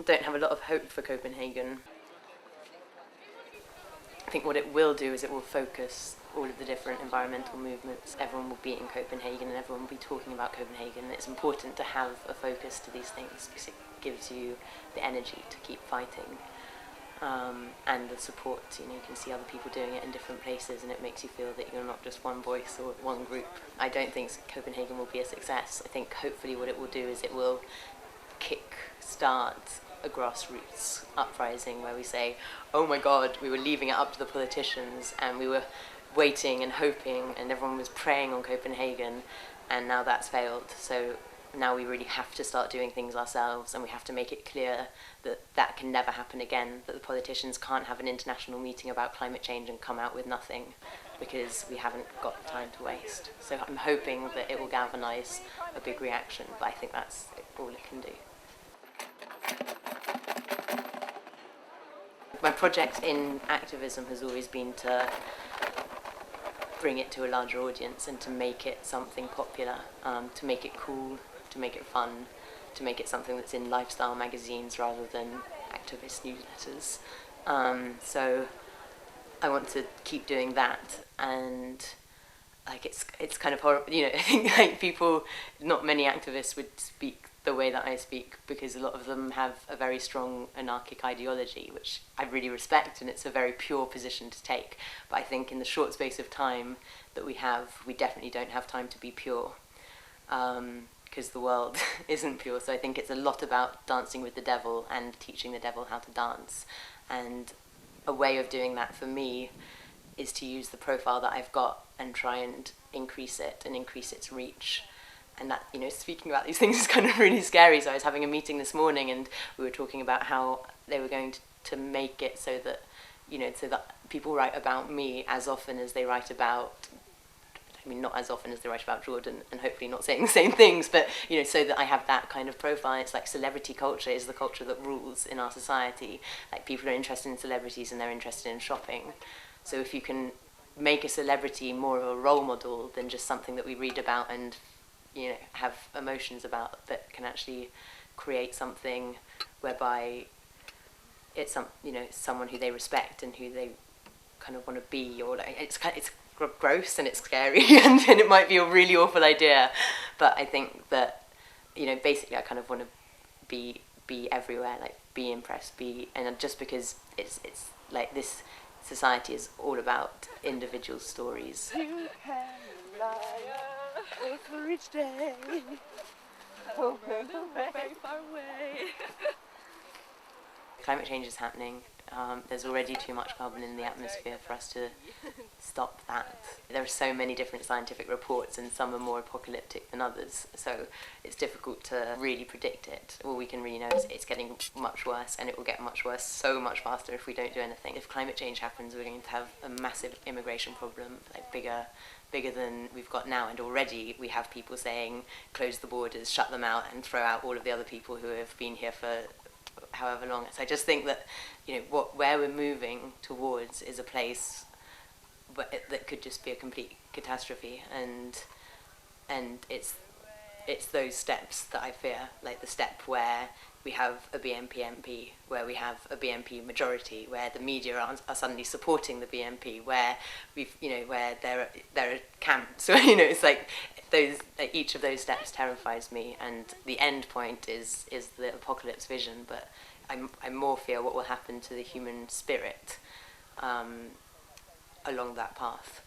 don't have a lot of hope for Copenhagen. I think what it will do is it will focus all of the different environmental movements. Everyone will be in Copenhagen and everyone will be talking about Copenhagen. It's important to have a focus to these things because it gives you the energy to keep fighting. And the support, you can see other people doing it in different places and it makes you feel that you're not just one voice or one group. I don't think Copenhagen will be a success. I think hopefully what it will do is it will kick-start a grassroots uprising where we say, oh my god, we were leaving it up to the politicians and we were waiting and hoping and everyone was praying on Copenhagen and now that's failed. So now we really have to start doing things ourselves and we have to make it clear that that can never happen again, that the politicians can't have an international meeting about climate change and come out with nothing because we haven't got time to waste. So I'm hoping that it will galvanise a big reaction, but I think that's all it can do. My project in activism has always been to bring it to a larger audience and to make it something popular, to make it cool, to make it fun, to make it something that's in lifestyle magazines rather than activist newsletters. So I want to keep doing that, and it's kind of horrible. I think people, not many activists would speak the way that I speak because a lot of them have a very strong anarchic ideology, which I really respect, and it's a very pure position to take. But I think in the short space of time that we have, we definitely don't have time to be pure. Because the world isn't pure. So I think it's a lot about dancing with the devil and teaching the devil how to dance. And a way of doing that for me is to use the profile that I've got and try and increase it and increase its reach. And that, speaking about these things is kind of really scary. So I was having a meeting this morning and we were talking about how they were going to make it so that, so that people write about me as often as they write about, not as often as they write about Jordan, and hopefully not saying the same things, but, so that I have that kind of profile. It's like celebrity culture is the culture that rules in our society. Like, people are interested in celebrities and they're interested in shopping. So if you can make a celebrity more of a role model than just something that we read about and, have emotions about, that can actually create something whereby it's someone who they respect and who they kind of want to be, or it's gross and it's scary and it might be a really awful idea, but I think that basically I kind of want to be everywhere, like be impressed, and just because it's like this society is all about individual stories. You can lie for each day, over the way, far away. Climate change is happening. There's already too much carbon in the atmosphere for us to stop that. There are so many different scientific reports and some are more apocalyptic than others, so it's difficult to really predict it. All we can really know is it's getting much worse, and it will get much worse so much faster if we don't do anything. If climate change happens, we're going to have a massive immigration problem, like bigger than we've got now, and already we have people saying close the borders, shut them out, and throw out all of the other people who have been here for however long. So I just think that where we're moving towards is a place that could just be a complete catastrophe, and it's those steps that I fear, like the step where we have a BNP MP, where we have a BNP majority, where the media are suddenly supporting the BNP, where where there are camps. So it's like those, each of those steps terrifies me, and the end point is the apocalypse vision. But I more fear what will happen to the human spirit along that path.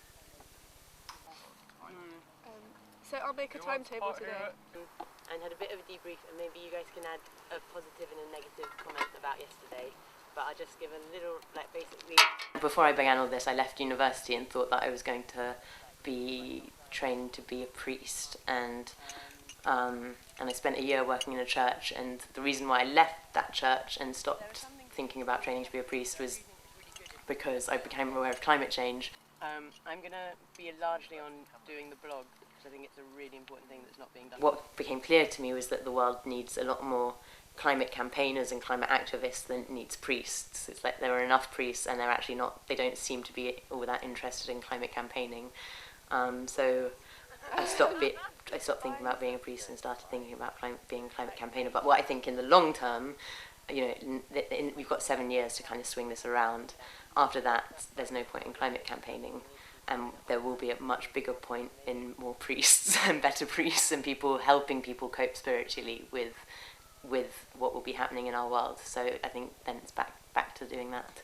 So I'll make a timetable today. And had a bit of a debrief, and maybe you guys can add a positive and a negative comment about yesterday. But I'll just give a little, basically... Before I began all this, I left university and thought that I was going to be trained to be a priest, and I spent a year working in a church, and the reason why I left that church and stopped thinking about training to be a priest was because I became aware of climate change. I'm going to be largely on doing the blog, because I think it's a really important thing that's not being done. What became clear to me was that the world needs a lot more climate campaigners and climate activists than it needs priests. It's like there are enough priests and they're actually not, they don't seem to be all that interested in climate campaigning. So I stopped thinking about being a priest and started thinking about being a climate campaigner. But what I think in the long term we've got 7 years to kind of swing this around. After that, there's no point in climate campaigning, and there will be a much bigger point in more priests and better priests and people helping people cope spiritually with what will be happening in our world. So I think then it's back to doing that.